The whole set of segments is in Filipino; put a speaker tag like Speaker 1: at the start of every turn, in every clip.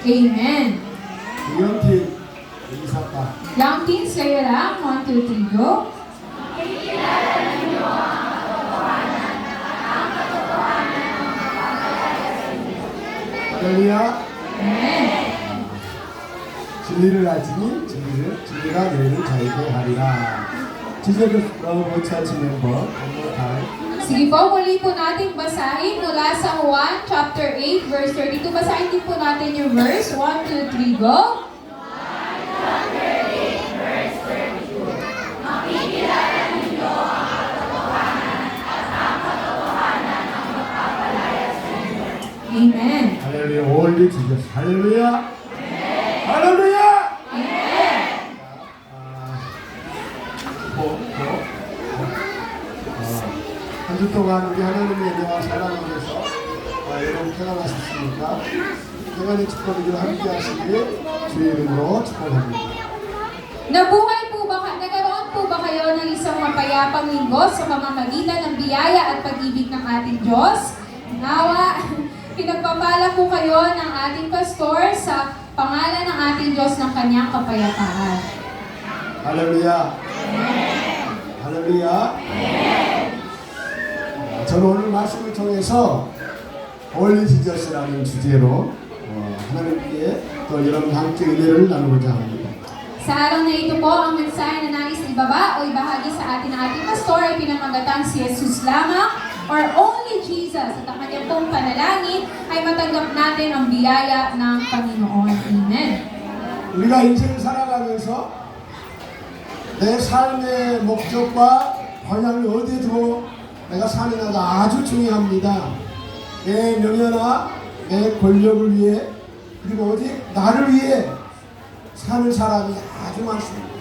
Speaker 1: Amen.
Speaker 2: 영팀 인사가
Speaker 1: Young teens, kayo lang. 1, 2, 3, go.
Speaker 2: 할렐루야.
Speaker 1: Amen.
Speaker 2: 진리를 알지니 진리가 너희를 자유케 하리라. 지저를 못찾지 멤버
Speaker 1: Sige po, muli po natin basahin mula sa Juan chapter 8 verse 32. Basahin din po natin yung verse 1, 2, 3, go. Amen.
Speaker 2: 할렐루야. 올리 지저스 할렐루야. 할렐루야. 한 주 동안 우리 하나님의 은혜와 사랑하면서 여러분 평안하셨습니까? 평안의 축복을 함께 하시길 주의 이름으로 축복합니다.
Speaker 1: Nabuhay po ba, nagkaroon po ba kayo ng isang mapayapang linggo sa pamamagitan ng biyaya at pag-ibig ng ating Diyos? Nawa, pinagpapala po kayo ng ating pastor sa pangalan ng ating Diyos ng kanyang kapayapaan.
Speaker 2: 할렐루야. 할렐루야. 저는 오늘 말씀을 통해서 올리 지저스라는 주제로 하나님께 또 여러분과 함께 은혜를 나누고자 합니다.
Speaker 1: Sa araw na ito po, ang mensahe na nais ibaba o ibahagi sa atin ng ating pastor ay pinamagatang si Jesus lamang or only Jesus. At ang kanyang pong panalangin ay matanggap natin ang biyaya ng Panginoon. Amen.
Speaker 2: 우리가 인생을 살아가면서 내 삶의 목적과 방향이 어디에 두고 내가 사느냐가 아주 중요합니다. 내 명예나 내 권력을 위해 그리고 어디 나를 위해 사는 사람이 아주 많습니다.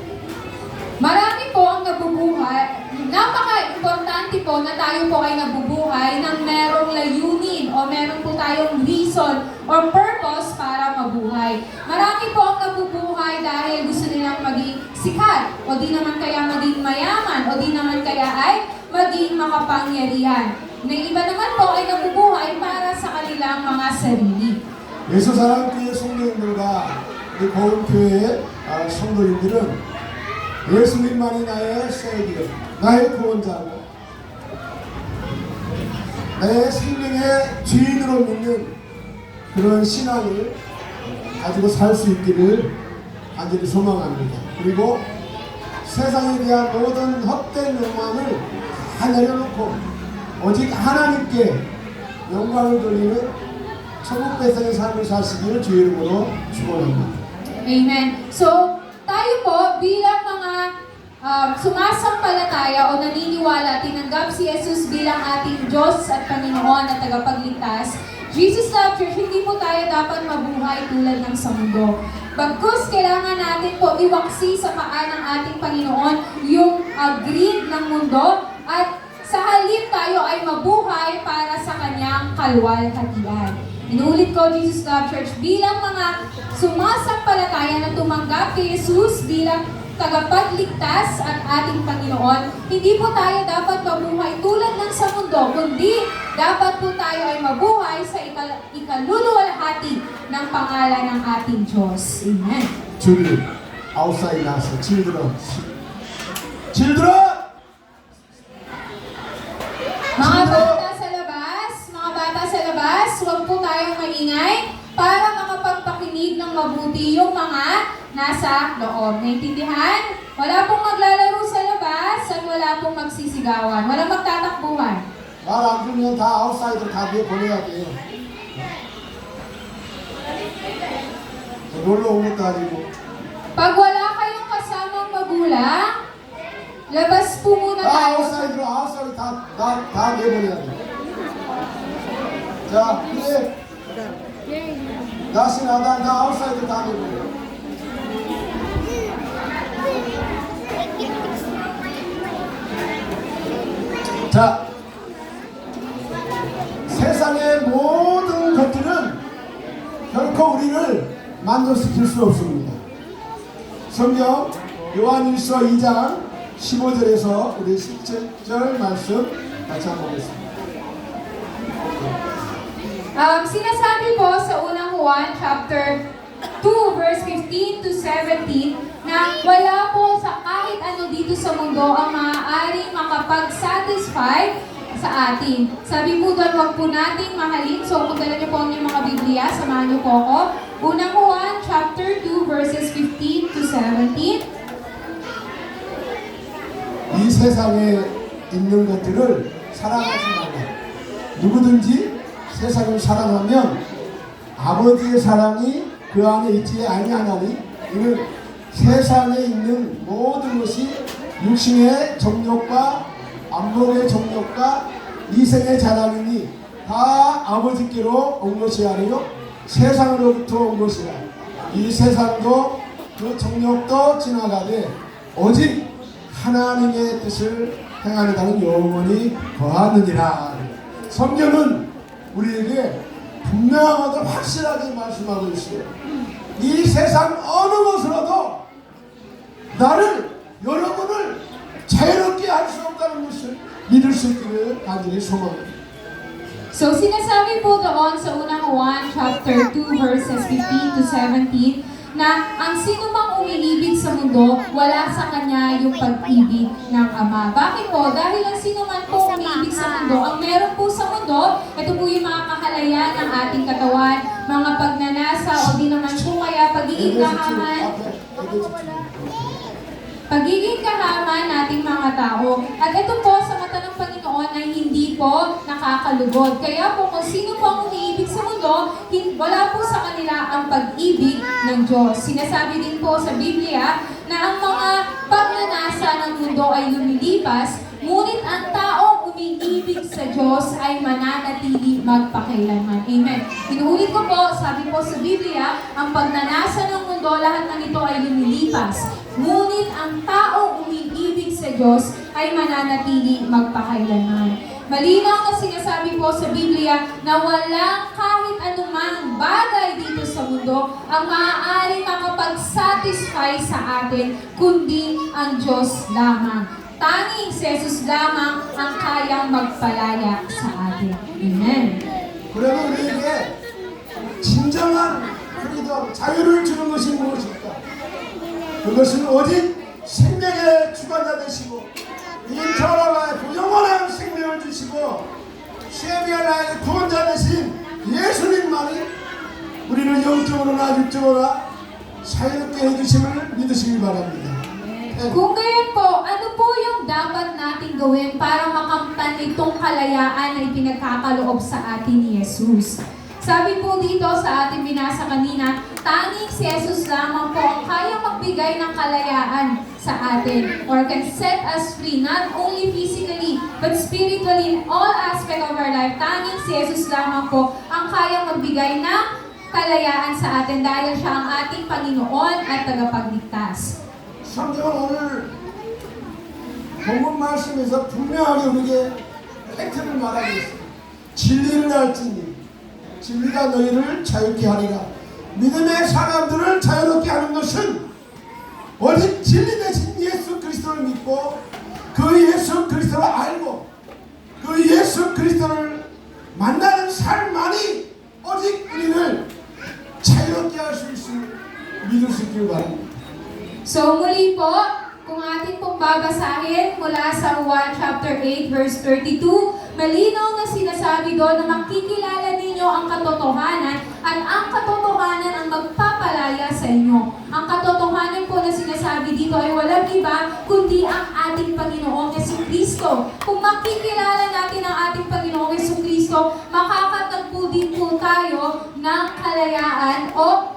Speaker 1: Marami po ang nabubuhay. Napaka-importante po na tayo po ay nabubuhay ng merong layunin o meron po tayong reason or purpose para mabuhay. Marami po ang nabubuhay dahil gusto nilang maging sikat o di naman kaya maging mayaman o di naman kaya ay maging makapangyarihan. Na iba naman po ay nabubuhay para sa kanilang mga sarili.
Speaker 2: 예수사랑교회 성도님들과 우리 보은교회 성도님들은 예수님만이 나의 세이비어, 나의 구원자고 내 생명의 주인으로 믿는 그런 신앙을 가지고 살 수 있기를 간절히 소망합니다. 그리고 세상에 대한 모든 헛된 욕망을 다 내려놓고 오직 하나님께 영광을 돌리는 천국 백성의 삶을 사시기를 주의 이름으로 축원합니다.
Speaker 1: Amen. So, tayo po bilang mga sumasampalataya o naniniwala, tinanggap si Jesus bilang ating Diyos at Panginoon at tagapagligtas, Jesus Love Church, hindi po tayo dapat mabuhay tulad ng sa mundo. Bagkus, kailangan natin po iwaksi sa paa ng ating Panginoon yung greed ng mundo at sa halip tayo ay mabuhay para sa kanyang kalwalhatian. Inulit ko, Jesus Love Church, bilang mga sumasampalataya na tumanggap kay Jesus bilang tagapagligtas at ating Panginoon, hindi po tayo dapat mabuhay tulad ng sa mundo, kundi dapat po tayo ay mabuhay sa ikaluluwalhati ng pangalan ng ating Diyos. Amen.
Speaker 2: 주님, outside us, children, children.
Speaker 1: Mga bata sa labas, huwag po tayong maingay para makapagpakinig ng mabuti yung mga nasa loob. Naintindihan? Wala pong maglalaro sa labas at wala pong magsisigawan. Walang magtatakbuhan.
Speaker 2: 말안 들으면 다 아웃사이드 다 내보내야 돼요. 놀러 온 것도 아니고.
Speaker 1: Pag wala kayong kasamang magulang, labas po muna
Speaker 2: 다
Speaker 1: tayo.
Speaker 2: 아웃사이드 다 내보내야 돼. 자, 이제 다시 나다 아웃사이드 다 내보내. 자, 세상의 모든 것들은 결코 우리를 만족시킬 수 없습니다. 성경 요한일서 2장 15절에서 우리 17절 말씀 같이 한번 보겠습니다.
Speaker 1: Sinasabi po sa unang Juan chapter 2 verse 15 to 17 na wala po sa kahit ano dito sa mundo ang maaaring makapag-satisfy sa atin. Sabi po doon, huwag po nating mahalin. So kung dala niyo po ang inyong mga Biblia, samahan niyo po ako. Unang Juan chapter 2 verses 15 to 17.
Speaker 2: 이 세상에 있는 것들을 사랑하지 말라. 누구든지 세상을 사랑하면 아버지의 사랑이 그 안에 있지 아니하나니 이는 세상에 있는 모든 것이 육신의 정욕과 안목의 정욕과 이생의 자랑이니 다 아버지께로 온 것이 아니요 세상으로부터 온 것이라. 이 세상도 그 정욕도 지나가되 오직 하나님의 뜻을 행하려다는 영원히 거하느니라. 성경은 우리에게 분명하고 확실하게 말씀하고 있어요. 이 세상 어느 것으로도 나를, 여러분을 자유롭게 할 수 없다는 것을 믿을 수 있기를 간절히 소망합니다.
Speaker 1: So sinasabi po doon sa unang Juan chapter 2 verses 15 to 17 na ang sino mang umiibig sa mundo, wala sa kanya yung pag-ibig ng Ama. Bakit po? Dahil ang sino man po umiibig sa mundo, ang meron po sa mundo, ito po yung mga kahalaya ng ating katawan, mga pagnanasa o di naman po kaya pagiging kahaman nating mga tao. At ito po sa mata ng Panginoon ay hindi po nakakalugod. Kaya po kung sino po ang umiibig sa mundo, wala po sa kanila ang pag-ibig ng Diyos. Sinasabi din po sa Biblia na ang mga pagnanasa ng mundo ay lumilipas, ngunit ang taong umiibig sa Diyos ay mananatili magpakailanman. Amen. Inuulit ko po, sabi po sa Biblia, ang pagnanasa ng mundo, lahat ng ito ay lumilipas. Ngunit ang taong umiibig sa Diyos ay mananatili magpakailanman. Malinaw na sinasabi po sa Biblia na walang kahit anumang bagay dito sa mundo ang maaaring makapag-satisfy sa atin, kundi ang Diyos lamang. Tanging si Jesus lamang ang kayang magpalaya sa atin. Amen.
Speaker 2: 그러면 우리에게 진정한 프리덤, 자유를 주는 것이 무엇일까? 그것은 오직 생명의 주관자 되시고 인터널라의 영원한 생명을 주시고 시에미아라의 구원자 되신 예수님만이 우리를 영적으로나 육적으로나 자유롭게 해주심을 믿으시기 바랍니다.
Speaker 1: Kung gayon po, ano po yung dapat nating gawin para makamtan itong kalayaan na ipinagkakaloob sa atin ni Jesus? Sabi po dito sa ating binasa kanina, tanging si Jesus lamang po ang kayang magbigay ng kalayaan sa atin or can set us free, not only physically, but spiritually in all aspect of our life. Tanging si Jesus lamang po ang kayang magbigay ng kalayaan sa atin dahil siya ang ating Panginoon at tagapagligtas.
Speaker 2: 성경은 오늘 본문 말씀에서 분명하게 우리에게 팩트를 말하고 있습니다. 진리를 알지니 진리가 너희를 자유케 하리라. 믿음의 사람들을 자유롭게 하는 것은 오직 진리 대신 예수 그리스도를 믿고 그 예수 그리스도를 알고 그 예수 그리스도를 만나는 삶만이 오직 우리를 자유롭게 할 수 있음을 믿을 수 있기를 바랍니다.
Speaker 1: So muli po, kung ating pong babasahin mula sa Juan chapter 8 verse 32, malinaw na sinasabi doon na makikilala ninyo ang katotohanan at ang katotohanan ang magpapalaya sa inyo. Ang katotohanan po na sinasabi dito ay walang iba kundi ang ating Panginoong Jesucristo. Kung makikilala natin ang ating Panginoong Jesucristo, makakatagpo din po tayo ng kalayaan o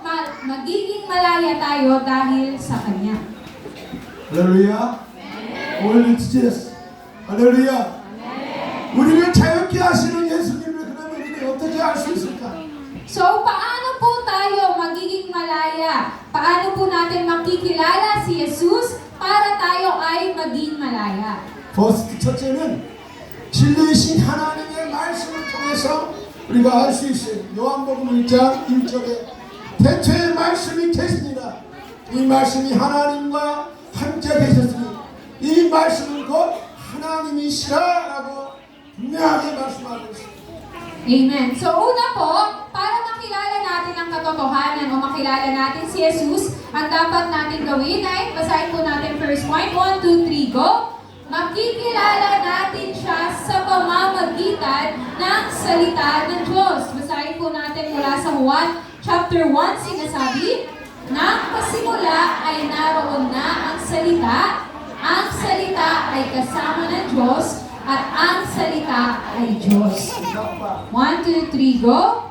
Speaker 1: magiging malaya tayo dahil sa Kanya.
Speaker 2: 할렐루야. 오늘 주제스. 할렐루야. 우리를 자유케 하시는 예수님을 그러면 우리는 어떻게 알 수 있을까?
Speaker 1: So, paano po tayo magiging malaya? Paano po natin makikilala si Jesus para tayo ay maging malaya?
Speaker 2: 버스트 첫째는 진리이신 하나님의 말씀을 통해서 우리가 알 수 있어요. 요한복음 1장 1절에 대초의 말씀이 계시니라. 이 말씀이 하나님과 함께 계셨으니 이 말씀은 곧 하나님이시라라고 분명하게 말씀하고 있습니다.
Speaker 1: Amen. So una po, para makilala natin ang makilala natin si Jesus, ang dapat natin gawin ay, basahin po natin first point, 1, 2, 3, go! Makikilala natin siya sa pamamagitan ng salita ng Diyos. Basahin po natin mula sa Juan chapter 1, sinasabi, nang pasimula ay naroon na ang salita ay kasama ng Diyos, at ang salita ay Diyos. 1, 2, 3, go!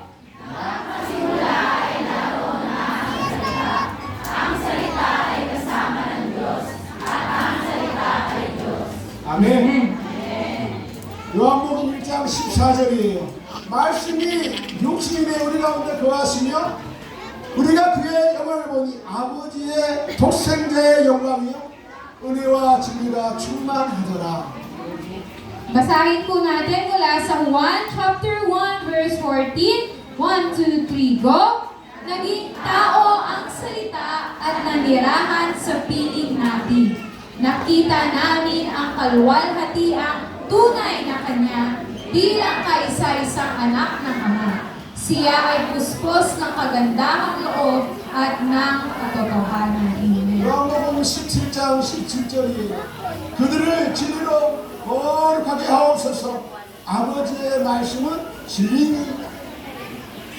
Speaker 2: 아멘. 요한복음 1장 14절이에요. 말씀이 육신이 되 우리 가운데 거하시며 우리가 그의 영광을 보니 아버지의 독생자의 영광이요 은혜와 진리가 충만하더라.
Speaker 1: Basahin po natin mula sa Juan chapter 1 verse 14. 1, 2, 3, go! Naging tao ang salita at nanirahan sa piling natin. Nakita namin ang kaluwalhatiang tunay na Kanya bilang kaisa-isang anak ng Ama. Siya ay puspos ng kagandahang loob at ng katotohanan. Amen.
Speaker 2: 요한복음 17장 17절이에요. 그들을 진리로 거룩하게 하옵소서. 아버지의 말씀은 진리니.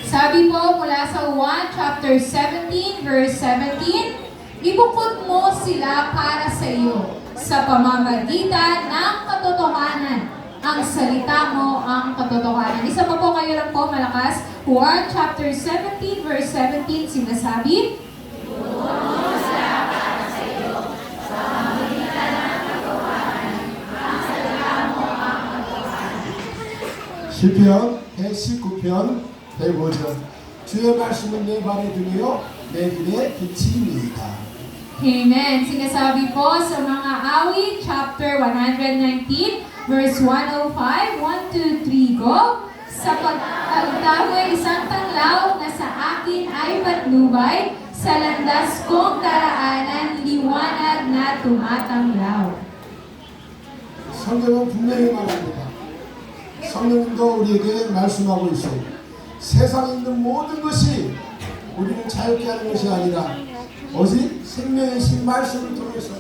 Speaker 1: Sabi po mula sa 1 chapter 17 verse 17, ibukod mo sila para sa iyo sa pamamagitan ng katotohanan. Ang salita mo ang katotohanan. Isa pa po kayo lang po malakas. 1 chapter 17 verse 17 sinasabi,
Speaker 2: 시편 119편 105절 주의 말씀은 내 발에 등이요 내 길에 빛입니다.
Speaker 1: Amen. Sinasabi po sa mga awit, chapter 119, verse 105, 1, 2, 3, go! Sapag ang tao ay isang tanglaw na sa akin ay patnubay, sa landas kong daraanan, liwanag na tumatanglaw.
Speaker 2: 성경은 분명히 말합니다. 성령님도 우리에게 말씀하고 있어요. 세상에 있는 모든 것이 우리를 자유케 하는 것이 아니라 오직 생명이신 말씀을 통해서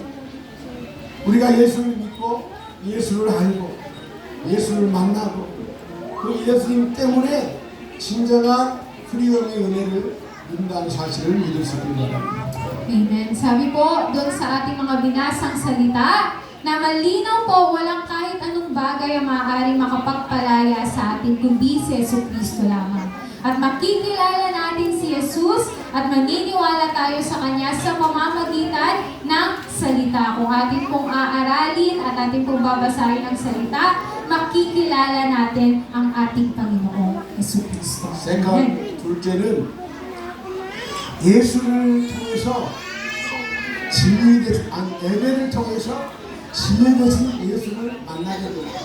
Speaker 2: 우리가 예수를 믿고 예수를 알고 예수를 만나고 그 예수님 때문에 진정한 프리덤의 은혜를 누린다는 사실을 믿을 수 있는 바랍니다.
Speaker 1: Amen. Sabi po doon sa ating mga binasang salita na malinaw po walang kahit anong bagay ang maaaring makapagpalaya sa atin kundi si Jesucristo lamang. At makikilala natin si Jesus at maniniwala tayo sa Kanya sa pamamagitan ng salita. Kung atin pong aaralin at atin pong babasahin ang salita, makikilala natin ang ating Panginoong Jesucristo.
Speaker 2: second, 둘째는 예수를 통해서 예배를 통해서 진리되신 예수를 만나게 됩니다.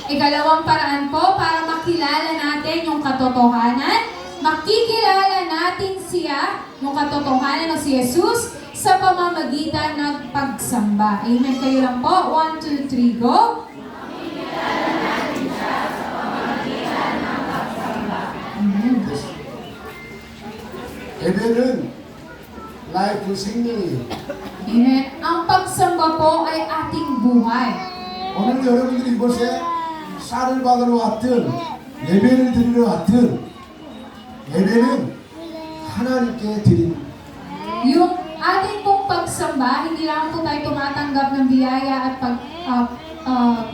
Speaker 1: Ikalawang paraan po para makilala natin yung katotohanan, makikilala natin siya, yung katotohanan ng si Jesus, sa pamamagitan ng pagsamba. Amen. Kayo lang po. 1, 2, 3, go! Makikilala natin siya sa pamamagitan ng pagsamba. Amen.
Speaker 2: 예배는 라이프 생명이에요.
Speaker 1: Amen. Ang pagsamba po ay ating buhay.
Speaker 2: 오늘 여러분들이 이곳에 쌀을 받으러 왔든 예배를 드리러 왔든 예배는 하나님께 드립니다.
Speaker 1: Yung ating pong pagsamba, hindi lang po tayo tumatanggap ng biyaya at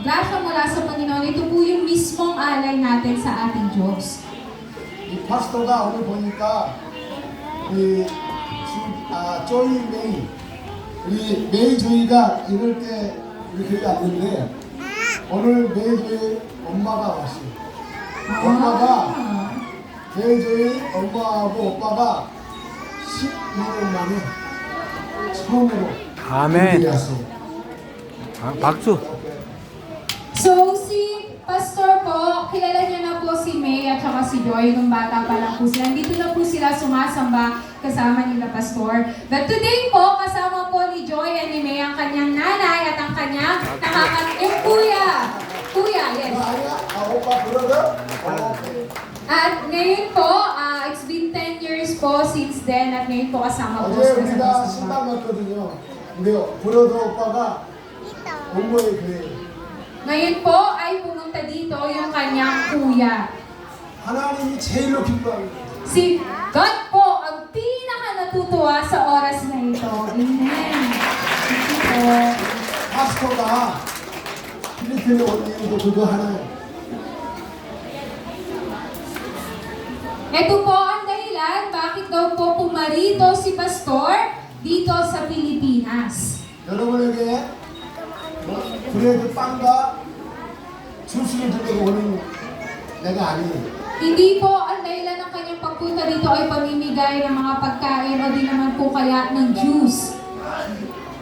Speaker 1: grasya mula sa Panginoon. Ito po yung mismong alay natin sa ating Diyos.
Speaker 2: 이 파스토가 오늘 보니까 우리 조이 메이 우리 메이 조이가 이럴 때 우리 교회 왔는데 오늘 메이 조이 엄마가 왔어요. 엄마가 메이 조이 엄마하고 오빠가 12년 만에 처음으로
Speaker 3: 아멘.
Speaker 2: 교회에 왔어요.
Speaker 3: 박수.
Speaker 1: So, si Pastor po, kilala niyo na po si May at saka si Joy nung bata pa lang po sila. Dito na po sila sumasamba kasama nila Pastor. But today po, kasama po ni Joy at ni May ang kanyang nanay at ang kanyang yung kuya. Kuya, yes.
Speaker 2: 오빠 brother? 오케이.
Speaker 1: At ngayon po, it's been 10 years po po since then at ngayon po kasama po
Speaker 2: 어제
Speaker 1: sa
Speaker 2: 우리가
Speaker 1: Samba.
Speaker 2: 신방 갔거든요. 근데 브로더 오빠가 온 거예요, 교회.
Speaker 1: Ngayon po ay pumunta dito yung kanyang kuya.
Speaker 2: 하나님이 제일로 기뻐합니다.
Speaker 1: Si God po ang pinaka natutuwa sa oras na ito. Amen. Thank you po.
Speaker 2: 파스토가 필리핀에 온 이유도 그거 하나예요.
Speaker 1: Ito po ang dahilan bakit daw po pumarito si Pastor dito sa Pilipinas.
Speaker 2: 여러분에게 브레드 빵과 주스를 들고 오는 내가 아니에요.
Speaker 1: Hindi po ang dahilan ng kanyang pagpunta dito ay pamimigay ng mga pagkain o di naman po kaya ng juice.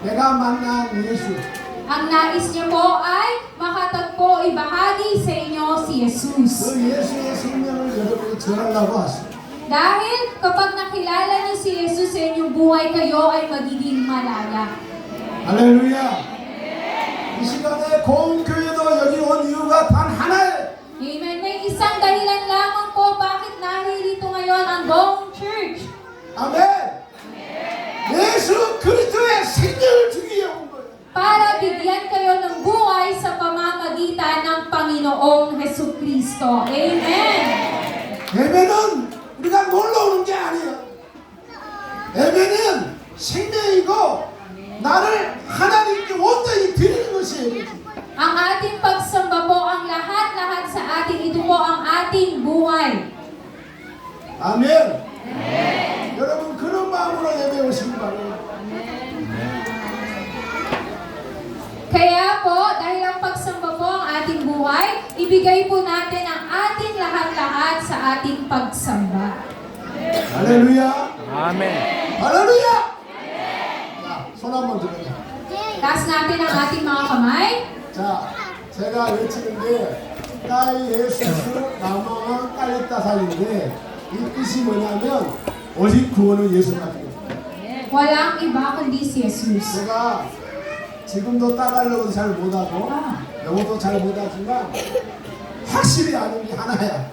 Speaker 2: 내가 만난 예수.
Speaker 1: Ang nais niya po ay makatagpo ibahagi sa inyo si Jesus.
Speaker 2: 그 예수의 생명을 여러분이 전하려고 왔어요.
Speaker 1: Dahil kapag nakilala niyo si Jesus sa inyong buhay, kayo ay magiging malaya.
Speaker 2: 할렐루야. 이 시간에 고음교회도 여기 온 이유가 단 하나예요.
Speaker 1: Amen. May isang dahilan lamang po bakit naririto ngayon ang Going Church.
Speaker 2: 아멘. 예수 그리스도의 생명을 주기 위해 온 거예요.
Speaker 1: Para bigyan kayo ng buhay sa pamamagitan ng Panginoong Hesukristo. Amen.
Speaker 2: 예배는 우리가 놀러 오는 게 아니에요. 예배는 생명이고 나를 하나님께 온전히 드리는 것이 예배지.
Speaker 1: Ang ating pagsamba po, ang lahat-lahat sa atin, ito po ang ating buhay.
Speaker 2: 아멘. 여러분 그런 마음으로 예배 오시기 바랍니다.
Speaker 1: Kaya po, dahil ang pagsamba po ang ating buhay, ibigay po natin ang ating lahat-lahat sa ating pagsamba.
Speaker 2: 할렐루야.
Speaker 3: 아멘.
Speaker 2: 할렐루야. 자, 손 한번 들어요.
Speaker 1: Taas natin ang ating mga kamay.
Speaker 2: 자, 제가 외치는 게 까이 예수스 나망은 깔리따살인데 이 뜻이 뭐냐면 오직 구원은 예수밖에 없어요.
Speaker 1: Walang iba kundi si Jesus.
Speaker 2: 제가 지금도 따가려고도 잘 못하고 영어도 잘 못하지만 확실히 아는 게 하나야.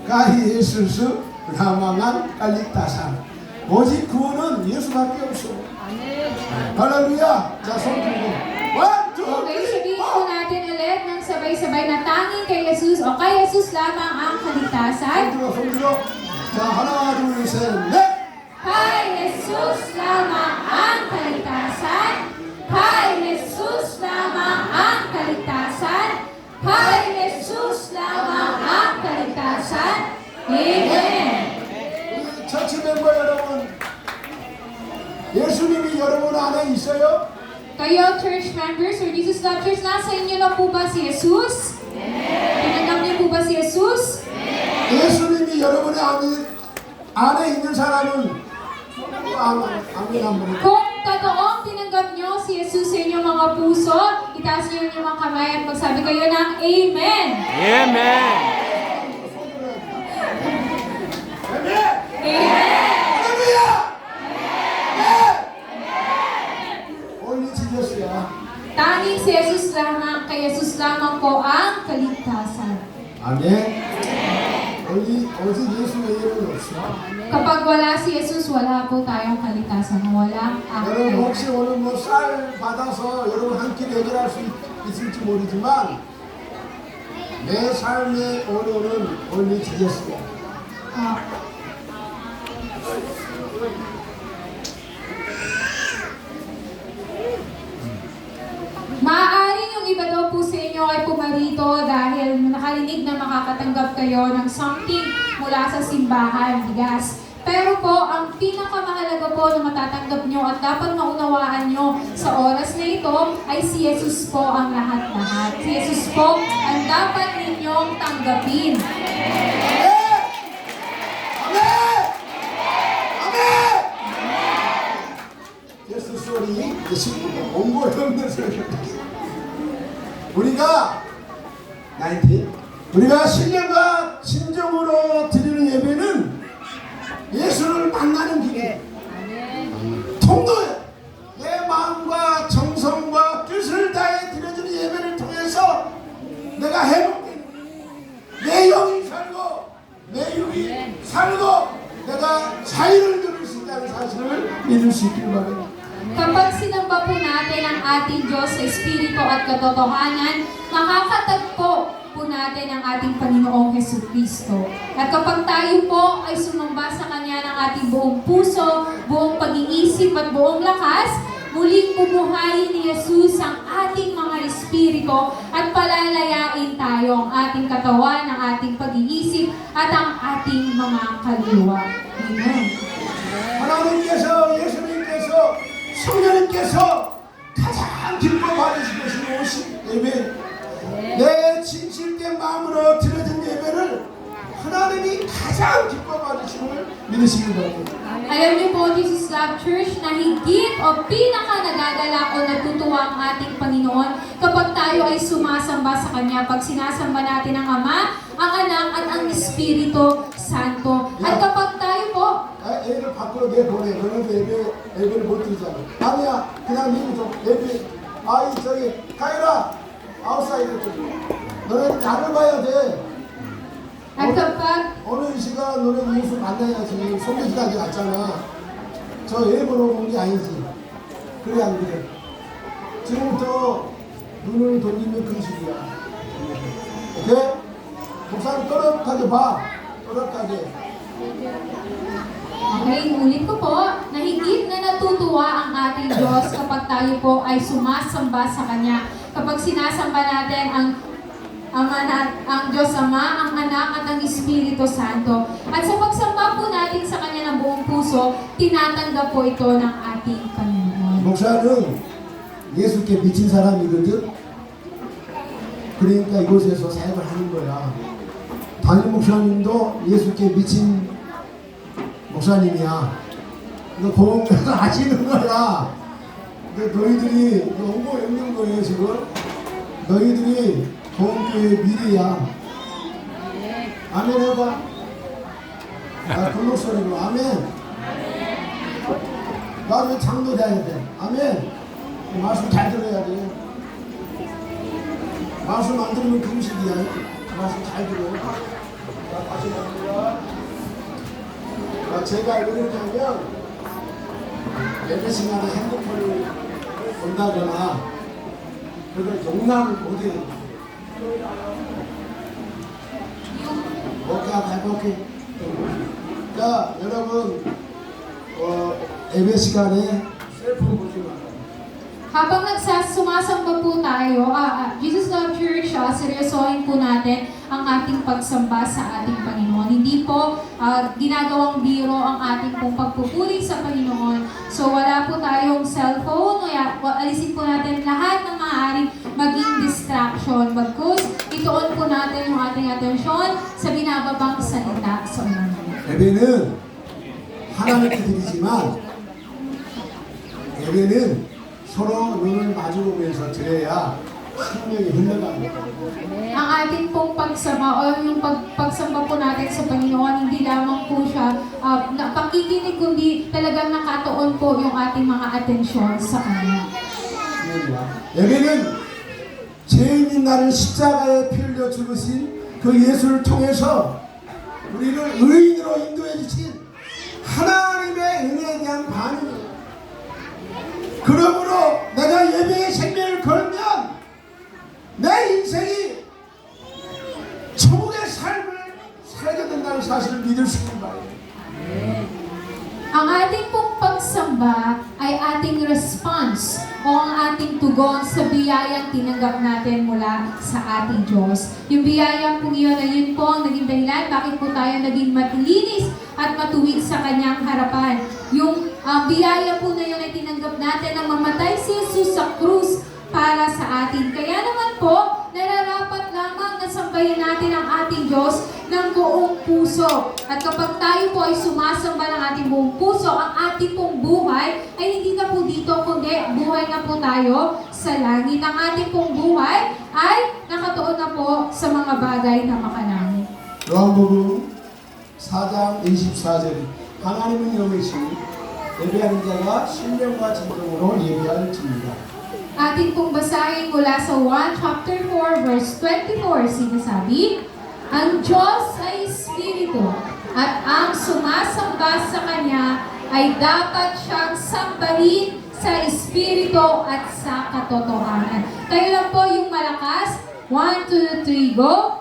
Speaker 2: 까이 예수스 나망은 깔리따살. 오직 구원은 예수밖에 없어. 할렐루야. 자, 손 들고 원, 투,
Speaker 1: Okay,
Speaker 2: 쓰리,
Speaker 1: sabihin po
Speaker 2: 포.
Speaker 1: natin ulit ng sabay-sabay na tanging kay Jesus o kay Jesus lamang ang kaligtasan.
Speaker 2: 손 들어. 자, 하나, 둘, 셋, 넷.
Speaker 1: Kay Jesus lamang ang kaligtasan. Kay Jesus lamang ang kaligtasan. Kay Jesus lamang ang kaligtasan. Amen.
Speaker 2: 우리 처치 멤버 여러분, 예수님이 여러분 안에 있어요?
Speaker 1: Kayo, church members, or Jesus Love Church, nasa inyo na po ba si Jesus? Tinanggap niyo po ba si Jesus?
Speaker 2: 예수님이 여러분의 안에 있는 사람은 아멘 한번.
Speaker 1: Kung totoong tinanggap niyo si Jesus sa inyong mga puso, itaas niyo yung mga kamay at magsabi kayo ng Amen!
Speaker 3: 아멘.
Speaker 2: 아멘.
Speaker 1: Amen!
Speaker 2: 할렐루야. 네. only Jesus ya.
Speaker 1: Tanging si Jesus lamang, kay Jesus lamang po ang kaligtasan.
Speaker 2: 아멘. 오직 예수 외에는 없어.
Speaker 1: Kapag wala si Jesus, wala po tayong kaligtasan. Walang
Speaker 2: 여러분
Speaker 1: ako.
Speaker 2: 혹시 오늘 뭐 쌀 받아서 여러분 한 끼 해결할 수 있을지 모르지만 내 삶의 오늘은 only Jesus.
Speaker 1: Maaaring yung iba daw po sa inyo ay pumarito dahil nakarinig na makakatanggap kayo ng something mula sa simbahan, bigas. Pero po, ang pinakamahalaga po na matatanggap nyo at dapat maunawaan nyo sa oras na ito ay si Jesus po ang lahat-lahat. Si Jesus po ang dapat ninyong tanggapin.
Speaker 2: 아멘! 아멘! 예수 소리 이제 10분 온거 없는 소리. 우리가 신령과 진정으로 드리는 예배는 예수를 만나는 길. 통로에 내 마음과 정성과 뜻을 다해 드려지는 예배를 통해서 내가 회복되는 내 영이 살고 내 육이 살고 내가 내가 자유를 누릴 수 있다는 사실을 믿을 수 있길 바랍니다.
Speaker 1: Kapag sinamba po natin ang ating Diyos sa Espiritu at katotohanan, makakatagpo po natin ang ating Panginoong Jesucristo. At kapag tayo po ay sumamba sa Kanya ng ating buong puso, buong pag-iisip at buong lakas, muling bubuhayin ni Jesus ang ating mga espiritu at palalayain tayo ang ating katawan, ang ating pag-iisip at ang ating mga kaluluwa. Amen.
Speaker 2: 하나님께서 예수님께서 성령님께서 가장 기뻐 받으실 것이 오신 예배, 내 진실된 마음으로 드려진 예배를 하나님이 가장 기뻐 받으심을 믿으시기 바랍니다.
Speaker 1: Alam niyo po, Jesus Love Church, na higit o pinaka nagagalak o natutuwa ang ating Panginoon kapag tayo ay sumasamba sa Kanya. Pag sinasamba natin ang Ama, ang Anak at ang Espiritu Santo. At kapag tayo po,
Speaker 2: 애를 밖으로 내보내. 너네도 예배를 못 드리잖아. 아니야, 그냥 님이 좀 예배. 아이 저기 가이라 아웃사이드 좀. 너네 나를 봐야 돼.
Speaker 1: at kapag
Speaker 2: 어느 시간 너네 예수 만나야지. 소개시까지 갔잖아. 저 예배로 온 게 아니지. 그래 안 그래? 지금부터 눈을 돌리면 금식이야. 오케이? 목사님 또렷하게 봐. 또렷하게.
Speaker 1: Okay, ulit ko po, na higit na natutuwa ang ating Diyos kapag tayo po ay sumasamba sa Kanya. Kapag sinasamba natin ang Diyos Ama, ang Anak at ang Espiritu Santo. At sa pagsamba po natin sa Kanya ng buong puso, tinatanggap po ito ng ating Panginoon.
Speaker 2: 목사는 예수께 미친 사람이거든. 그러니까 이곳에서 사역을 하는 거야. 담임 목사님도 예수께 미친 목사님이야. 너 보험에서 아시는 거야. 근데 너희들이 온거 있는 거예요 지금. 너희들이 보험교회 미래야. 아멘 해봐. 그 목소리로 아멘. 나도 장로 돼야 돼. 아멘. 말씀 잘 들어야 돼. 말씀 안 들으면 금식이야. 말씀 잘 들어. 자, 다시 갑니다. 제가 왜 그러냐면 예배 시간에 핸드폰을 본다거나 그걸 용납을 못해요. 먹게 해볼게. 자, 여러분 예배 시간에 셀폰 보지 말아요.
Speaker 1: Habang sumasamba po tayo, Jesus Love Church, seryosohin po natin ang ating pagsamba sa ating Panginoon. Hindi po ginagawang biro ang ating pong pagpupuri sa Panginoon. So wala po tayong cellphone, alisin po natin lahat ng maaaring maging distraction. Bagkus, ituon po natin yung ating atensyon sa binababang salita sa unang.
Speaker 2: 예배는 하나님께 드리지만 예배는 서로 눈을 마주보면서 드려야 생명이 흘러갑니다.
Speaker 1: Ang ating pong pagsamba o yung pagsamba po natin sa Panginoon, hindi lamang po siya pakikinig, kundi talagang nakatuon po yung ating mga atensyon sa Kanya.
Speaker 2: 예배는 죄 있는 나를 십자가에 피 흘려 죽으신 그 예수를 통해서 우리를 의인으로 인도해 주신 하나님의 은혜에 대한 반응이에요. 그러므로 내가 예배의 생명을 걸면 내 인생이 천국의 삶을 살게 된다는 사실을 믿을 수 있는 말이에요.
Speaker 1: Ang ating pong pagsamba ay ating response o ang ating tugon sa biyayang tinanggap natin mula sa ating Diyos. Yung biyaya pong iyon ay yun po ang naging dahilan bakit po tayo naging matilinis at matuwid sa Kanyang harapan. Yung biyaya po na yun ay tinanggap natin na mamatay si Jesus sa krus para sa atin. Kaya naman po, nararapat lamang na sambahin natin ang ating Diyos ng buong puso. At kapag tayo po ay sumasamba ng ating buong puso, ang ating pong buhay ay hindi na po dito, kundi buhay na po tayo sa langit. Ang ating pong buhay ay nakatuon na po sa mga bagay na makalangit.
Speaker 2: 요한복음 4장 24절 하나님은 영이시니 예배하는 자가 신령과 진정으로 예배할지니라.
Speaker 1: Ating pong basahin mula sa 1 chapter 4 verse 24, sinasabi, ang Diyos ay Espiritu at ang sumasamba sa Kanya ay dapat siyang sambahin sa Espiritu at sa katotohanan. Tayo lang po yung malakas. 1, 2, 3, go!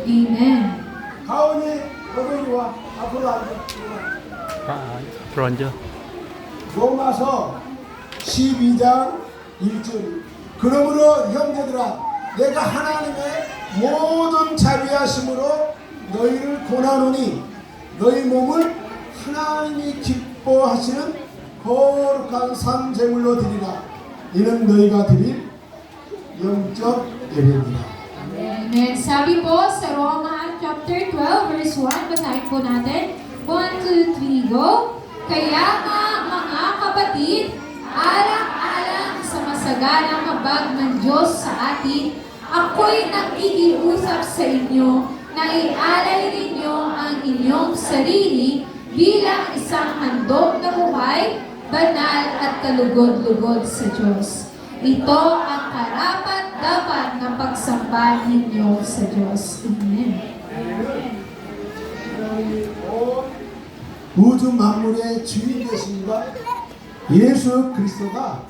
Speaker 1: Amen.
Speaker 2: 가온이 너도 와 앞으로 앉아.
Speaker 3: 앞으로 앉아.
Speaker 2: 로마서 12장 1절. 그러므로 형제들아, 내가 하나님의 모든 자비하심으로 너희를 권하노니 너희 몸을 하나님이 기뻐하시는 거룩한 산 제물로 드리라. 이는 너희가 드릴 영적 예배입니다.
Speaker 1: Amen. Sabi po sa Roma chapter 12 verse 1, basahin po natin. 1, 2, 3, go! Kaya nga mga kapatid, alang-alang sa masaganang habag ng Diyos sa atin, ako'y nakikiusap sa inyo na ialay ninyo ang inyong sarili bilang isang handog na buhay, banal at kalugod-lugod sa Diyos. Ito ang karapat-dapat na pagsamba ninyo sa Diyos. Amen.
Speaker 2: 우주 만물의 주인 되신가 예수 그리스도가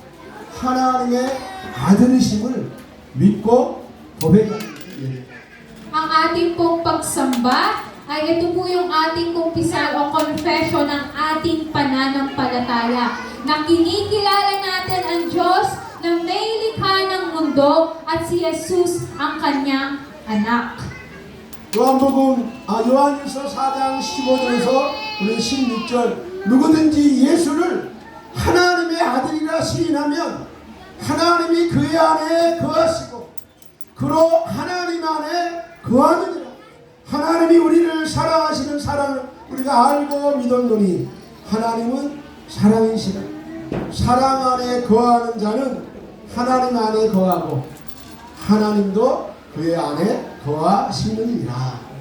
Speaker 2: 하나님의 아들이심을 믿고 고백하는 거예요.
Speaker 1: Ang ating pong pagsamba ay ito po yung ating kumpisal o confession ng ating pananampalataya na kinikilala natin ang Diyos na may likha ng mundo at si Jesus ang kanyang anak.
Speaker 2: 요한일서 4장 15절에서 우리 16절 누구든지 예수를 하나님의 아들이라 시인하면 하나님이 그의 안에 거하시고 그로 하나님 안에 거하느니라. 하나님이 우리를 사랑하시는 사랑을 우리가 알고 믿었노니 하나님은 사랑이시라. 사랑 안에 거하는 자는 하나님 안에 거하고 하나님도 그의 안에 거하시느니라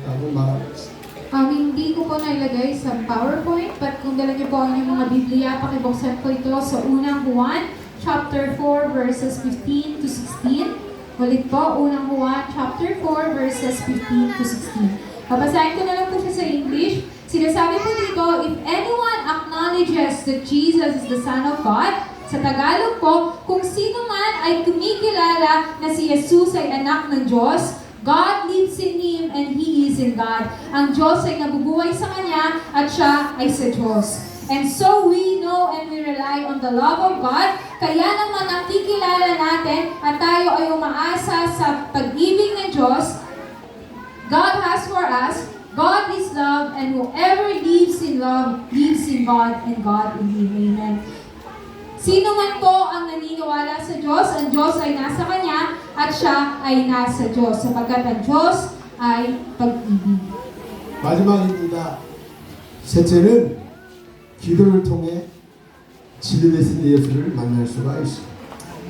Speaker 2: 라고 말하고 있습니다.
Speaker 1: Hindi ko po nailagay sa PowerPoint, but kung dala niyo po ang inyong mga Biblia, pakibuksan po ito sa unang Juan, chapter 4, verses 15 to 16. Ulit po, unang Juan, chapter 4, verses 15 to 16. Babasahin ko na lang po siya sa English. Sinasabi po dito, if anyone acknowledges that Jesus is the Son of God, sa Tagalog po, kung sino man ay kumikilala na si Jesus ay anak ng Diyos, God lives in Him and He is in God. Ang Diyos ay nabubuhay sa Kanya at Siya ay sa Diyos. And so we know and we rely on the love of God. Kaya naman nakikilala natin at tayo ay umaasa sa pag-ibig ng Diyos God has for us. God is love, and whoever lives in love lives in God and God in Him. Amen. Sino man po ang naniniwala sa Diyos, ang Diyos ay nasa Kanya at Siya ay nasa Diyos, sapagkat ang Diyos ay pag-ibig.
Speaker 2: 마지막입니다. 셋째는 기도를 통해 진리되신 예수를 만날 수가 있습니다.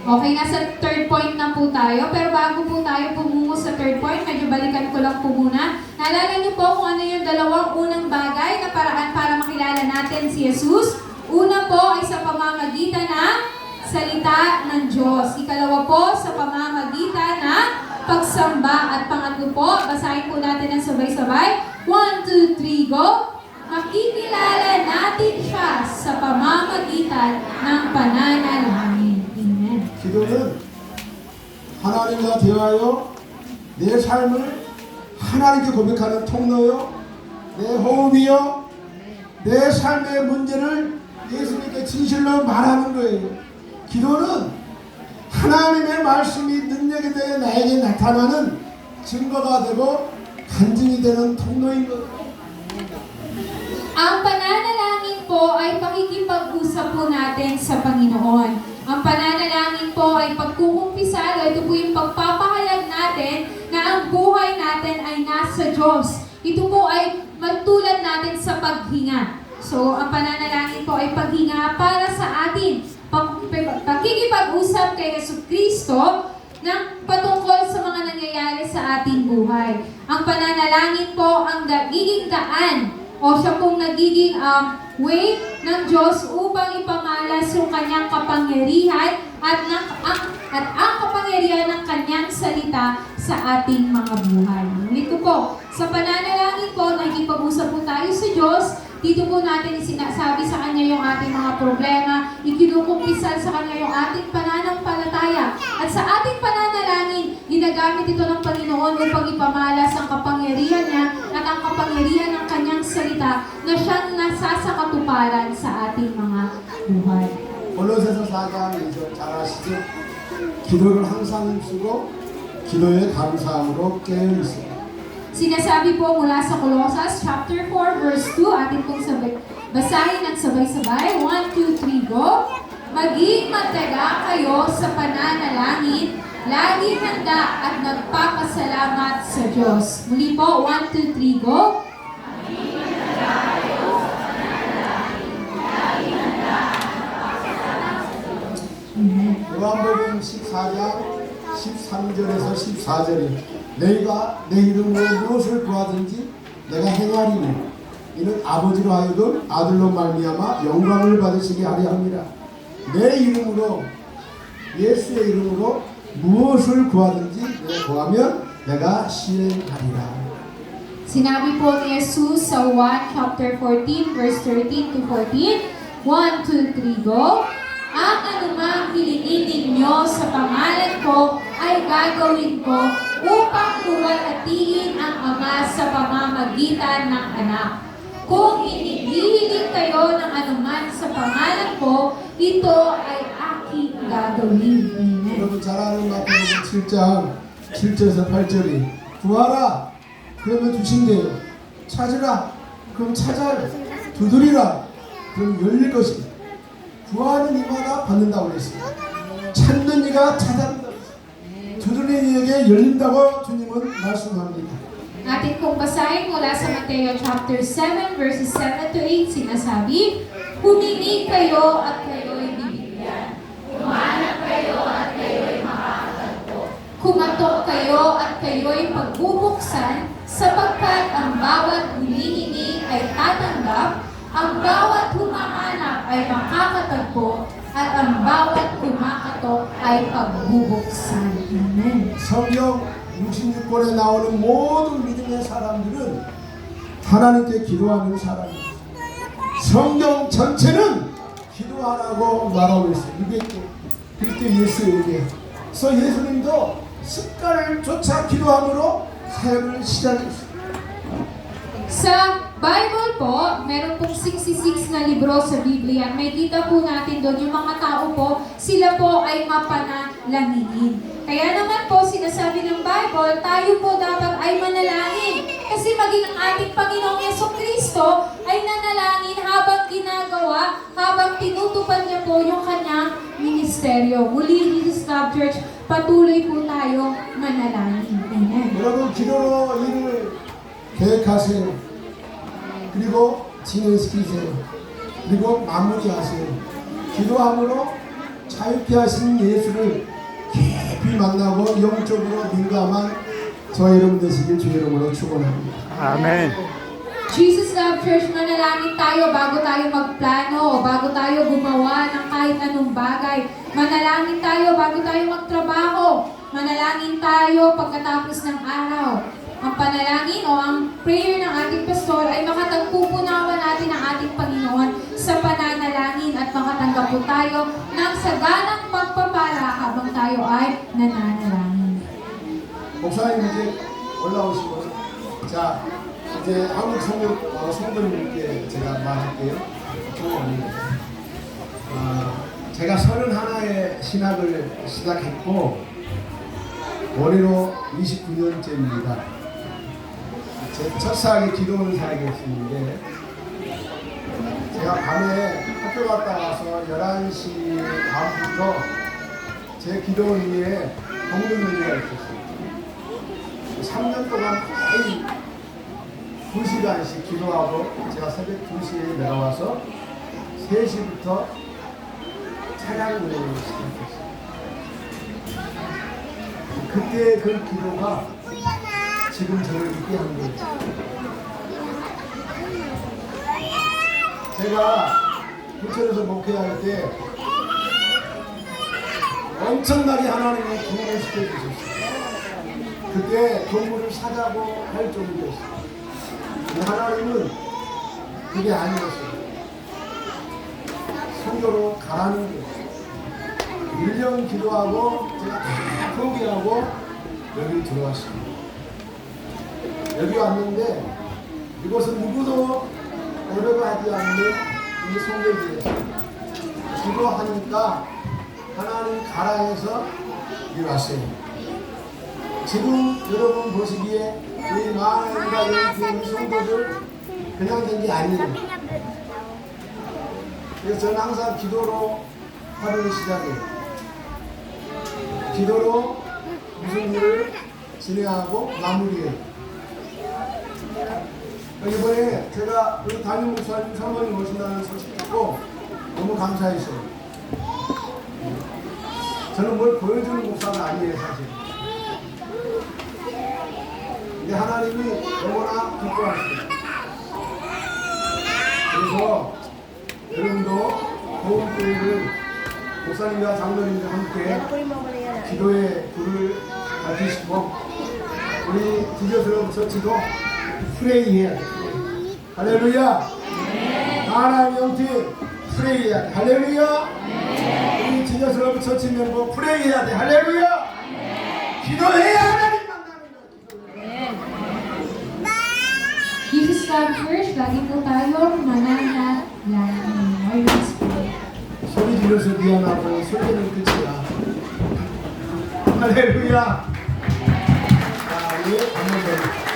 Speaker 1: Okay, nasa third point na po tayo. Pero bago po tayo pumungo sa third point, medyo balikan ko lang po muna. Naalala niyo po kung ano yung dalawang unang bagay na paraan para makilala natin si Jesus? Una po ay sa pamamagitan ng salita ng Diyos. Ikalawa po sa pamamagitan ng pagsamba. At pangatlo po, basahin po natin ng sabay-sabay. 1, 2, 3, go! Makikilala natin siya sa pamamagitan ng pananalangin. Amen.
Speaker 2: 기도는 하나님과 대화요, 내 삶을 하나님께 고백하는 통로요, 내 호흡이요, 내 삶의 문제를 예수님께 진실로 말하는 거예요. 기도는 하나님의 말씀이 능력에 대해 나에게 나타나는 증거가 되고 간증이 되는 통로인 거예요.
Speaker 1: Ang pananalangin po ay pakikipag-usap po natin sa Panginoon. Ang pananalangin po ay pagkukumpisal, ito po yung pagpapahayag natin na ang buhay natin ay nasa Diyos. Ito po ay magtulad natin sa paghinga. So, ang pananalangin po ay paghinga para sa atin. Pakikipag-usap kay Jesucristo ng patungkol sa mga nangyayari sa ating buhay. Ang pananalangin po ang nagiging daan o siya pong nagiging way ng Diyos upang ipamalas yung kanyang kapangyarihan at ang kapangyarihan ng kanyang salita sa ating mga buhay. Ulit ko po, sa pananalangin po, nakikipag-usap po tayo sa Diyos. Dito po natin sinasabi sa Kanya yung ating mga problema, ikinukumpisal sa Kanya yung ating pananampalataya. At sa ating pananalangin, ginagamit ito ng Panginoon upang ipamalas ang kapangyarihan niya at ang kapangyarihan ng Kanyang salita na siyang nasasakatuparan sa ating mga buhay.
Speaker 2: 골로새서 4장 2절 잘 아시죠? 기도를 항상 쓰고 기도에 감사함으로 깨어 있습니다.
Speaker 1: Sinasabi po mula sa Colossus chapter 4 verse 2, atin pong basahin ng sabay-sabay. 1, 2, 3, go! Maging magtaga kayo sa pananalangin, laging handa at nagpapasalamat sa Diyos. Muli po, 1, 2, 3, go!
Speaker 2: 요한복음 14장 13절에서 14절에 너희가 내 이름으로 무엇을 구하든지 내가 행하리니 이는 아버지로 하여금 아들로 말미암아 영광을 받으시게 하려 합니다. 내 이름으로 예수의 이름으로 무엇을 구하든지 내가 구하면 내가 시행하리라.
Speaker 1: Sinabi po ni Jesus sa 1 chapter 14 verse 13 to 14. 1, 2, 3, go! Ang anumang hilingin ninyo sa pangalan ko ay gagawin ko upang luwalhatiin ang Ama sa pamamagitan ng Anak. Kung inihiling kayo ng anuman sa pangalan ko, ito ay aking gagawin. Amen.
Speaker 2: 여러분 잘 아는 마태복음 7장 7절에서 8절이 구하라 그러면 주신대요. 찾으라 그럼 찾아요. 두드리라 그럼 열릴 것이다. 구하는 이마다 받는다고 그랬어요. 찾는 이가 찾아낸다고 그랬어요. 두드리는 이에게 열린다고 주님은 말씀합니다.
Speaker 1: Atin pong basahin mula sa Mateo chapter 7 verses 7 to 8, sinasabi, humingi kayo at kayo'y bibigyan. Humanap kayo at kayo'y makakatagpo. Kumatok kayo at kayo'y pagbubuksan, sapagkat ang bawat humihingi ay tatanggap, ang bawat humahanap ay makakatagpo, at ang bawat kumakatok ay pagbubuksan. Amen.
Speaker 2: 성경 66권에 나오는 모든 믿음의 사람들은 하나님께 기도하는 사람입니다. 성경 전체는 기도하라고 말하고 있어요. 그때 예수에게. 그래서 예수님도 습관을 쫓아 기도함으로 사역을 시작했어요.
Speaker 1: Sa Bible po, meron pong 66 na libro sa Biblia. May kita po natin doon yung mga tao po, sila po ay mapanalangin. Kaya naman po, sinasabi ng Bible, tayo po dapat ay manalangin. Kasi maging ang ating Panginoong Yesukristo ay nanalangin habang ginagawa, habang tinutupad niya po yung kanyang ministeryo. Muli, Jesus Love Church, patuloy po tayo manalangin. Amen.
Speaker 2: 여러분 기도로 일을 계획하세요. 그리고 진행시키세요. 그리고 마무리하세요. 기도함으로 자유케 하신 예수를 깊이 만나고 영적으로 민감한 저와 여러분 되시길 주의 이름으로 축원합니다.
Speaker 3: 아멘.
Speaker 1: Jesus Love Church, manalangin tayo bago tayo magplano o bago tayo gumawa ng kahit anong bagay. Manalangin tayo bago tayo magtrabaho. Manalangin tayo pagkatapos ng araw. Ang panalangin o ang prayer ng ating pastor ay makatagpupunawan natin ang ating Panginoon sa pananalangin at makatanggap po tayo ng saganang pagpapala habang tayo ay nananalangin.
Speaker 2: 목사님 이제 올라오시고 자 이제 한국 성도님께 제가 말할게요. 제가 31의 신학을 시작했고 올해로 29년째입니다. 제 첫 사역이 기도원 사역이었는데 제가 밤에 학교 갔다 와서 11시 반부터 제 기도원 위에 먹는 일이 있었어요. 3년 동안 매일 2시간씩 기도하고 제가 새벽 2시에 내려와서 3시부터 찬양 운동을 시작했어요. 그때 그 기도가 지금 저를 있게 한 거예요. 제가 부천에서 목회할 때 엄청나게 하나님이 동물을 시켜주셨어요. 그때 동물을 사자고 할 정도였어요. 근데 하나님은 그게 아니었어요. 성교로 가라는 거예요. 1년 기도하고 제가 다 포기하고 여기 들어왔습니다. 여기 왔는데 이곳은 누구도 어려워하지 않는 이 성교지였어요. 기도하니까 하나님 가라 해서 여기 왔어요. 지금 여러분 보시기에 이 마을과 여기 성도들 그냥 된 게 아니에요. 그래서 저는 항상 기도로 하루를 시작해요. 기도로 무슨 일을 진행하고 마무리해요. 이번에 제가 우리 담임 목사님 사모님 오신다는 소식 듣고 너무 감사했어요. 저는 뭘 보여주는 목사가 아니에요, 사실. 근데 하나님이 너무나 기뻐하시고 그래서 여러분도 보험교회를 목사님과 장로님과 함께 기도의 불을 밝히시고 우리 디저스러브 처치도 프레이해야 돼. 할렐루야. 하나님 영팀 프레이해야 돼. 할렐루야. 우리 디저스러브 처치 멤버 프레이해야 돼. 할렐루야. 기도해야 하나님 만나는 거야.
Speaker 1: Jesus Love Church, lagi po tayong mananalangin. Let's pray.
Speaker 2: 소리 질러서 미안하고 소리는 끝이야. 할렐루야. 자, 우리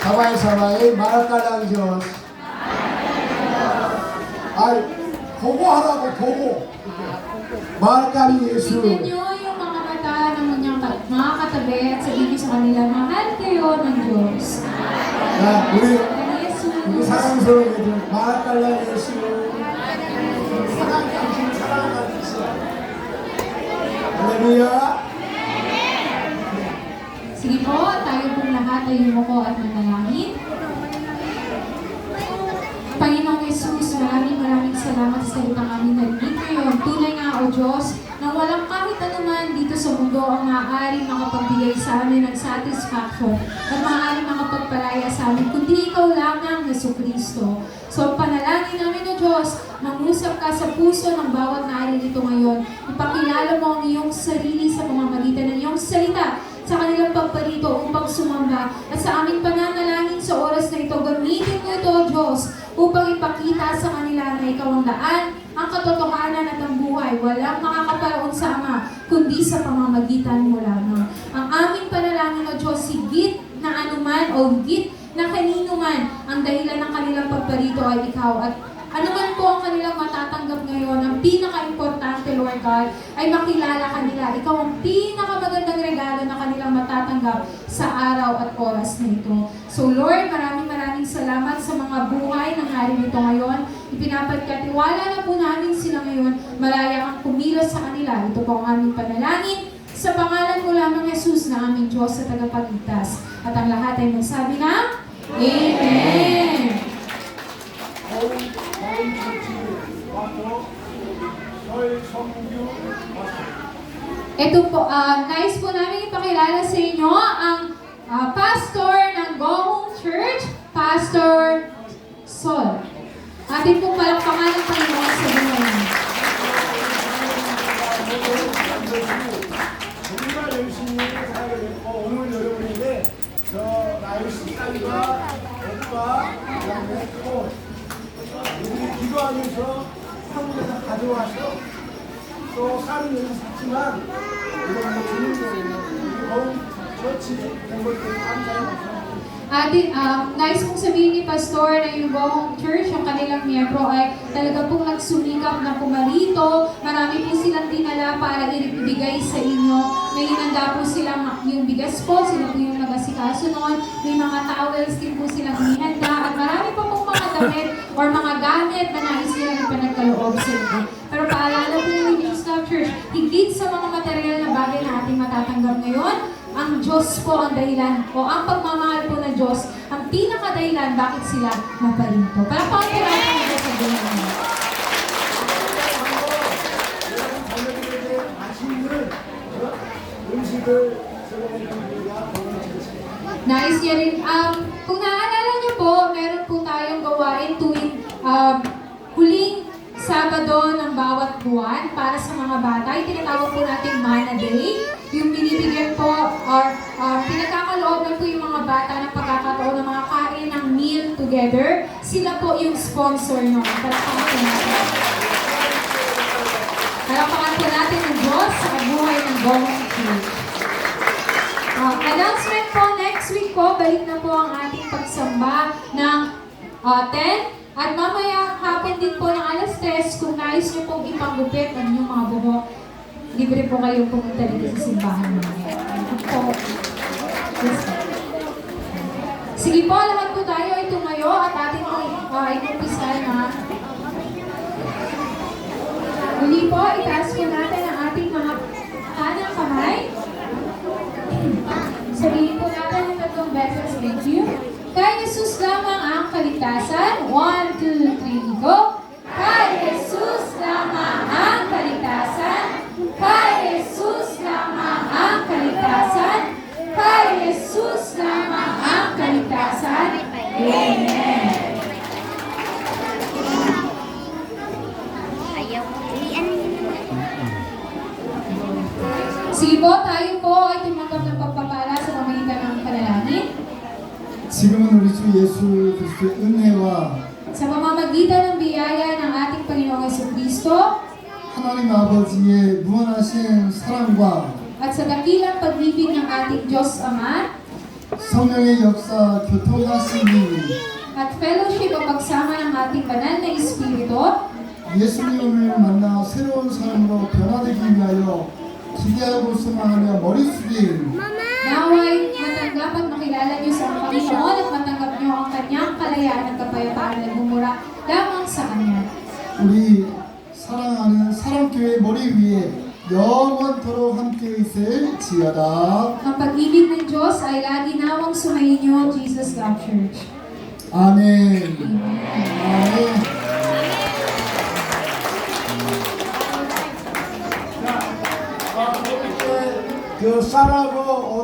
Speaker 2: 한번 사바이 마라칼랑 지어스. 아이, 보고 하라고 보고. 마라칼리 예수.
Speaker 1: Tingnan nyo yung mga mata ng mga katabi at sabihin nyo sa kanila, mahal kayo ng Diyos.
Speaker 2: 자, 우리
Speaker 1: Yesus.
Speaker 2: 사랑스러운 애들 마라칼랑 예수. 사랑 당신 사랑하는 예수. 할렐루야.
Speaker 1: Sige po, tayo pong lahat ay yumuko at manalangin. Panginoong Yesus, maraming salamat sa salitang aming narinig ngayon. Tunay nga, O Diyos, na walang kahit anuman dito sa mundo ang maaaring makapagbigay sa amin ng satisfaction at maaaring makapagpalaya sa amin, kundi Ikaw lamang, Jesucristo. So, panalangin namin, O Diyos, mangusap ka sa puso ng bawat naririto ngayon. Ipakilala mo ang iyong sarili sa pamamagitan ng iyong salita sa kanilang pagparito upang sumamba at sa aming pananalangin sa oras na ito, gamitin mo ito, O Diyos, upang ipakita sa kanila na Ikaw ang daan, ang katotohanan at ang buhay. Walang makakaparaon sa Ama, kundi sa pamamagitan mo lamang. Ang aming panalangin, O Diyos, higit na anuman o higit na kanino man ang dahilan ng kanilang pagparito ay Ikaw. At anuman po ang kanilang matatanggap ngayon, ang pinaka-importante, Lord God, ay makilala kanila. Ikaw ang pinakamagandang regalo na kanilang matatanggap sa araw at oras na ito. So Lord, maraming salamat sa mga buhay na narinito ngayon. Ipinapagkatiwala na po namin sila ngayon. Malaya kang kumilos sa kanila. Ito po ang aming panalangin. Sa pangalan mo lamang, Jesus, na aming Diyos sa tagapagligtas. At ang lahat ay magsabi na, Amen! Ito po, nais po namin ipakilala sa inyo ang pastor ng Go Home Church, Pastor Sol. Atin pong palakpakan ng Panginoon sa buhay.
Speaker 2: 정말 열심히 살게 됐고 오늘 여러분에게 저 나의 식단과 옷과 그다음에 또 우리 기도하면서 한국에서 가져와서 또 쌀은 여기서 샀지만 이건 뭐 주는 거예요. 우리 홈 처치 멤버들 감사합니다.
Speaker 1: Nais kong sabihin ni Pastor na yung Go Home Church, yung kanilang miyembro ay talaga pong nagsunikap na pumarito. Marami po silang dinala para ibigay sa inyo. May hinanda po silang yung bigas po, sila po yung nag-asikaso noon. May mga towels din po silang hinanda. At marami pa pong mga damit or mga gamit na nais nilang ipanagkaloob sa inyo. Pero paalala po ng Living Stop Church, higit sa mga material na bagay na ating matatanggap ngayon, ang Diyos po ang dahilan o ang pagmamahal po ng Diyos ang pinakadahilan bakit sila naparito. Palakpakan po natin ang Diyos sa buhay.
Speaker 2: 이걸 제공해드립니다.
Speaker 1: Nais niya rin, kung naaalala niyo po, meron po tayong gawain tuwing huling Sabado ng bawat buwan para sa mga bata. Yung tinatawag po natin Mana Day. Yung binibigyan po or pinagkakalooban po yung mga bata ng pagkakataon ng mga kain ng meal together. Sila po yung sponsor nyo. Palakpakan po natin. Palakpakan po natin ng Diyos sa buhay ng Gomong Church. Announcement po, next week po, balik na po ang ating pagsamba ng 10. At mamaya hapon din po ng alas 3, kung nais niyo pong ipagupit ang inyong mga buhok, libre po kayong pumunta dito sa simbahan namin. Po. Sige po, lahat po tayo ay tumayo at ating inumpisa na. Muli po, itaas po natin ang ating mga kanang kamay. Sabihin po natin ang 3 beses, thank you. Kay Jesus lamang ang kaligtasan. 1, 2, 3, go! Kay Jesus lamang ang kaligtasan. Kay Jesus lamang ang kaligtasan. Kay Jesus lamang ang kaligtasan. Amen.
Speaker 4: Ayaw mo ulian.
Speaker 1: Sige po, tayo po ay tumanggap ng pagpapala sa pamamagitan ng panalangin.
Speaker 2: 지금은 우리 주 예수 그리스도의 은혜와
Speaker 1: Sa pamamagitan ng biyaya ng ating Panginoong Jesucristo
Speaker 2: 하나님 아버지의 무한하신 사랑과
Speaker 1: at sa dakilang pag-ibig ng ating Diyos Ama
Speaker 2: 성령의 역사 교통하심이
Speaker 1: at fellowship o pagsama ng ating banal na Espiritu,
Speaker 2: 예수님을 만나 새로운 삶으로 변화되기 위하여 기대하고 소망하며 머리 숙인
Speaker 1: naway matanggap at makilala niyo sa Panginoon at matanggap niyo ang kanyang kalayaan at kapayapaan na bumura lamang sa Kanya.
Speaker 2: 우리 사랑하는 사랑교회 머리 위에 영원토록 함께 있을지어다.
Speaker 1: Ang pag-ibig ng Diyos ay lagi nawang sumainyo, Jesus Love Church.
Speaker 2: 아멘. 아멘. 그 쌀하고